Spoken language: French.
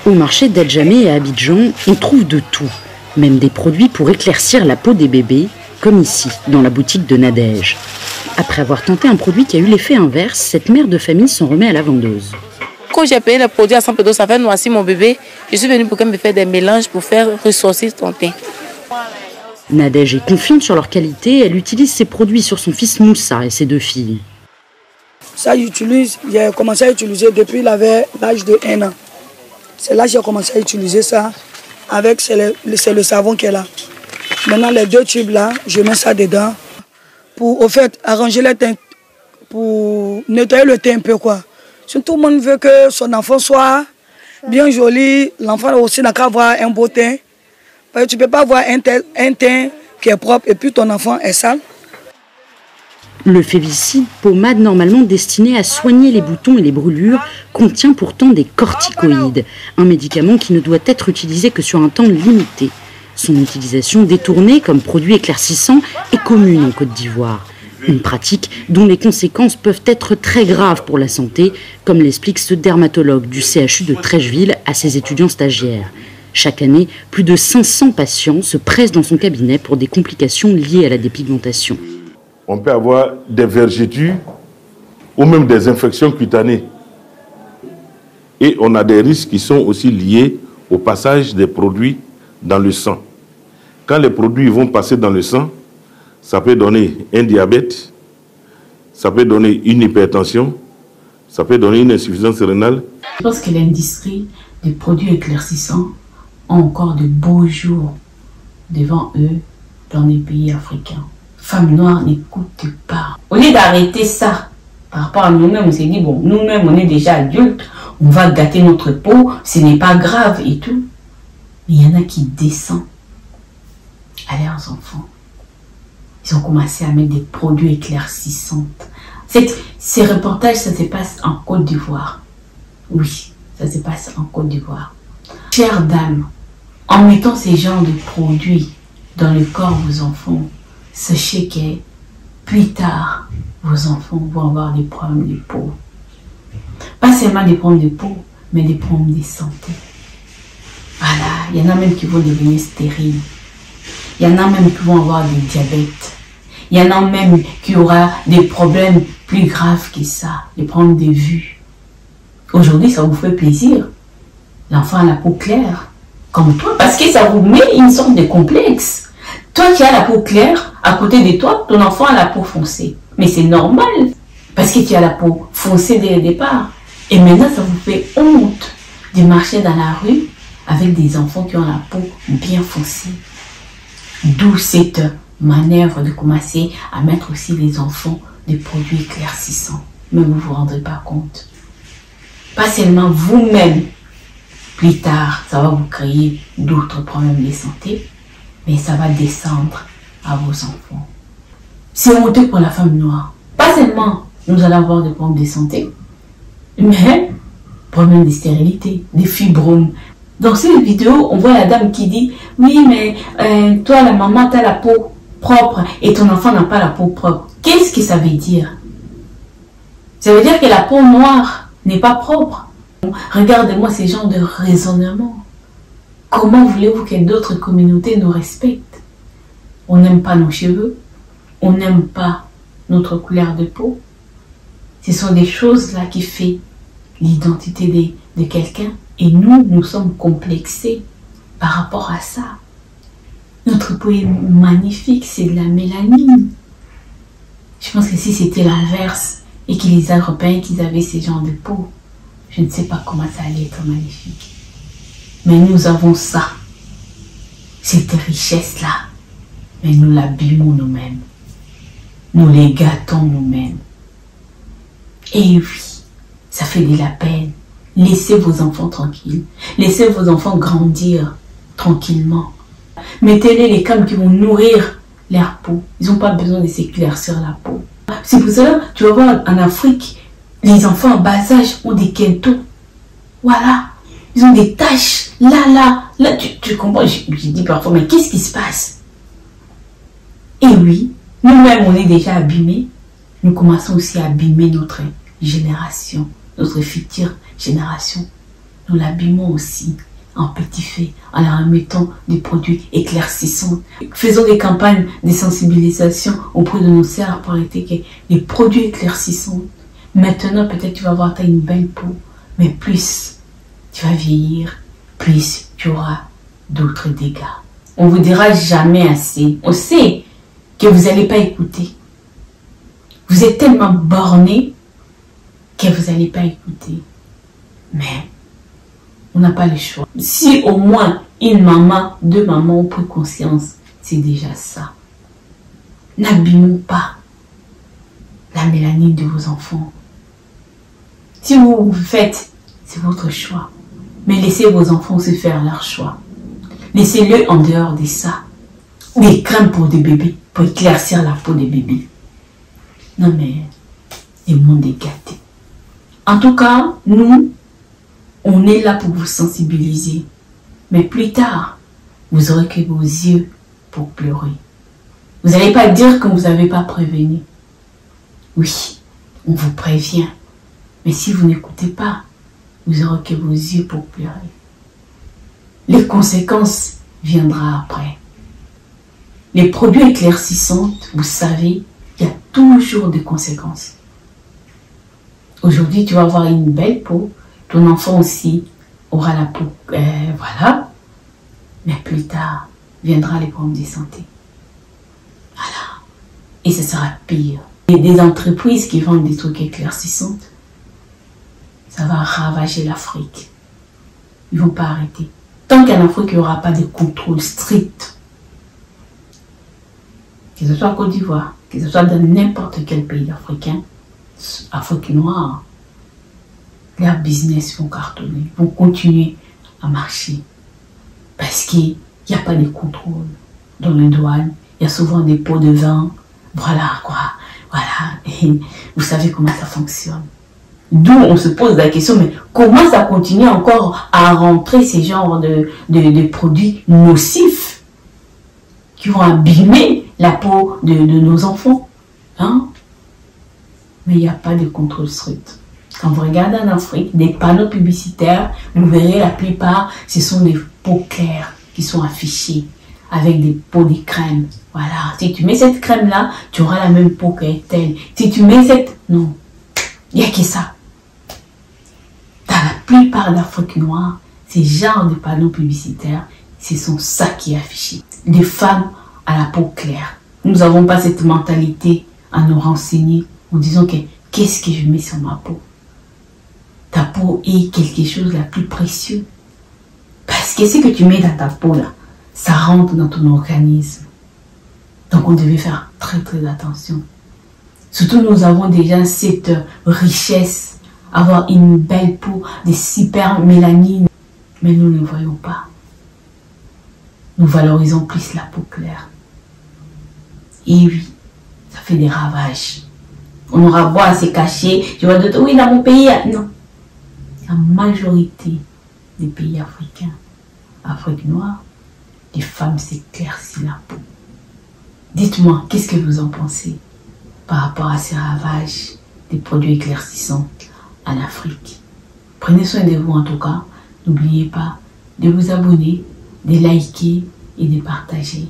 Au marché d'Adjamé et à Abidjan, on trouve de tout, même des produits pour éclaircir la peau des bébés, comme ici, dans la boutique de Nadège. Après avoir tenté un produit qui a eu l'effet inverse, cette mère de famille s'en remet à la vendeuse. Quand j'ai payé le produit à 100 euros, ça fait noircir mon bébé. Je suis venue pour qu'elle me fasse des mélanges pour faire ressortir son teint. Nadège est confiante sur leur qualité. Elle utilise ces produits sur son fils Moussa et ses 2 filles. Ça, j'ai commencé à utiliser depuis qu'il avait l'âge de 1 an. C'est là que j'ai commencé à utiliser ça. C'est le savon qu'elle a. Maintenant, les 2 tubes là, je mets ça dedans. Pour, au fait, arranger le teint, pour nettoyer le teint un peu, quoi. Si tout le monde veut que son enfant soit bien joli, l'enfant aussi n'a qu'à avoir un beau teint. Parce que tu ne peux pas avoir un teint qui est propre et puis ton enfant est sale. Le Févicide, pommade normalement destinée à soigner les boutons et les brûlures, contient pourtant des corticoïdes, un médicament qui ne doit être utilisé que sur un temps limité. Son utilisation détournée comme produit éclaircissant est commune en Côte d'Ivoire. Une pratique dont les conséquences peuvent être très graves pour la santé, comme l'explique ce dermatologue du CHU de Trècheville à ses étudiants stagiaires. Chaque année, plus de 500 patients se pressent dans son cabinet pour des complications liées à la dépigmentation. On peut avoir des vergetures ou même des infections cutanées. Et on a des risques qui sont aussi liés au passage des produits dans le sang. Quand les produits vont passer dans le sang, ça peut donner un diabète, ça peut donner une hypertension, ça peut donner une insuffisance rénale. Je pense que l'industrie des produits éclaircissants a encore de beaux jours devant eux dans les pays africains. Femmes noires n'écoutent pas. Au lieu d'arrêter ça, par rapport à nous-mêmes, on s'est dit, bon, nous-mêmes, on est déjà adultes, on va gâter notre peau, ce n'est pas grave et tout. Mais il y en a qui descendent à leurs enfants. Ils ont commencé à mettre des produits éclaircissants. Ces reportages, ça se passe en Côte d'Ivoire. Oui, ça se passe en Côte d'Ivoire. Chères dames, en mettant ces genres de produits dans le corps de vos enfants, sachez que plus tard, vos enfants vont avoir des problèmes de peau. Pas seulement des problèmes de peau, mais des problèmes de santé. Voilà, il y en a même qui vont devenir stériles. Il y en a même qui vont avoir du diabète. Il y en a même qui aura des problèmes plus graves que ça, des problèmes de vue. Aujourd'hui, ça vous fait plaisir. L'enfant a la peau claire, comme toi, parce que ça vous met une sorte de complexe. Toi qui as la peau claire, à côté de toi, ton enfant a la peau foncée. Mais c'est normal, parce que tu as la peau foncée dès le départ. Et maintenant, ça vous fait honte de marcher dans la rue avec des enfants qui ont la peau bien foncée. D'où cette manœuvre de commencer à mettre aussi les enfants des produits éclaircissants. Mais vous ne vous rendrez pas compte. Pas seulement vous-même, plus tard, ça va vous créer d'autres problèmes de santé, mais ça va descendre à vos enfants. C'est honteux pour la femme noire. Pas seulement nous allons avoir des problèmes de santé, mais problèmes de stérilité, des fibromes. Dans cette vidéo, on voit la dame qui dit « Oui, mais toi, la maman, tu as la peau propre et ton enfant n'a pas la peau propre. » Qu'est-ce que ça veut dire? Ça veut dire que la peau noire n'est pas propre. Regardez-moi ces genres de raisonnement. Comment voulez-vous que d'autres communautés nous respectent? On n'aime pas nos cheveux, on n'aime pas notre couleur de peau. Ce sont des choses-là qui font l'identité de quelqu'un. Et nous, nous sommes complexés par rapport à ça. Notre peau est magnifique, c'est de la mélanine. Je pense que si c'était l'inverse et que les Européens qu'ils avaient ces genres de peau, je ne sais pas comment ça allait être magnifique. Mais nous avons ça, cette richesse-là. Mais nous l'abîmons nous-mêmes. Nous les gâtons nous-mêmes. Et oui, ça fait de la peine. Laissez vos enfants tranquilles. Laissez vos enfants grandir tranquillement. Mettez-les les crèmes qui vont nourrir leur peau. Ils n'ont pas besoin de s'éclaircir la peau. C'est pour cela, tu vas voir en Afrique, les enfants en bas âge ont des kentos. Voilà. Ils ont des taches. Là, tu comprends. Je dis parfois, mais qu'est-ce qui se passe? Et oui, nous-mêmes, on est déjà abîmés. Nous commençons aussi à abîmer notre génération, notre future génération. nous l'abîmons aussi en petit fait, en leur mettant des produits éclaircissants. Faisons des campagnes de sensibilisation auprès de nos sœurs pour arrêter que les produits éclaircissants. Maintenant, peut-être tu vas avoir une belle peau, mais plus tu vas vieillir, plus tu auras d'autres dégâts. On vous dira jamais assez. On sait que vous n'allez pas écouter. Vous êtes tellement bornés que vous n'allez pas écouter. Mais on n'a pas le choix. Si au moins une maman, deux mamans ont pris conscience, c'est déjà ça. N'abîmons pas la mélanine de vos enfants. Si vous faites, c'est votre choix. Mais laissez vos enfants se faire leur choix. Laissez-le en dehors de ça. Des crèmes pour des bébés, pour éclaircir la peau des bébés. Non mais, le monde est gâté. En tout cas, nous, on est là pour vous sensibiliser. Mais plus tard, vous aurez que vos yeux pour pleurer. Vous n'allez pas dire que vous n'avez pas prévenu. Oui, on vous prévient. Mais si vous n'écoutez pas, vous aurez que vos yeux pour pleurer. Les conséquences viendront après. Les produits éclaircissants, vous savez, il y a toujours des conséquences. Aujourd'hui, tu vas avoir une belle peau. Ton enfant aussi aura la peau. Voilà. Mais plus tard, viendra les problèmes de santé. Voilà. Et ce sera pire. Et des entreprises qui vendent des trucs éclaircissants, ça va ravager l'Afrique. Ils ne vont pas arrêter. Tant qu'en Afrique, il n'y aura pas de contrôle strict, que ce soit en Côte d'Ivoire, que ce soit dans n'importe quel pays africain, Afrique noire, leurs business vont cartonner, vont continuer à marcher. Parce qu'il n'y a pas de contrôle dans les douanes. Il y a souvent des pots de vin. Voilà quoi. Voilà. Et vous savez comment ça fonctionne. D'où on se pose la question, mais comment ça continue encore à rentrer ces genres de produits nocifs qui vont abîmer la peau de nos enfants, hein? Mais il n'y a pas de contrôle strict. Quand vous regardez en Afrique, des panneaux publicitaires, vous verrez la plupart, ce sont des peaux claires qui sont affichées avec des pots de crème. Voilà, si tu mets cette crème-là, tu auras la même peau qu'elle. Si tu mets cette... Non, il n'y a que ça. Dans la plupart d'Afrique noire, ces genres de panneaux publicitaires, ce sont ça qui est affiché. Des femmes à la peau claire. Nous n'avons pas cette mentalité à nous renseigner en disant que qu'est-ce que je mets sur ma peau. Ta peau est quelque chose de la plus précieux. Parce que ce que tu mets dans ta peau là, ça rentre dans ton organisme. Donc on devait faire très très attention. Surtout nous avons déjà cette richesse, avoir une belle peau, des super mélanines. Mais nous ne voyons pas. Nous valorisons plus la peau claire. Et oui, ça fait des ravages. On aura beau à se cacher. Tu vas dire, oui, dans mon pays, non. La majorité des pays africains, Afrique noire, les femmes s'éclaircissent la peau. Dites-moi, qu'est-ce que vous en pensez par rapport à ces ravages des produits éclaircissants en Afrique? Prenez soin de vous en tout cas. N'oubliez pas de vous abonner, de liker et de partager.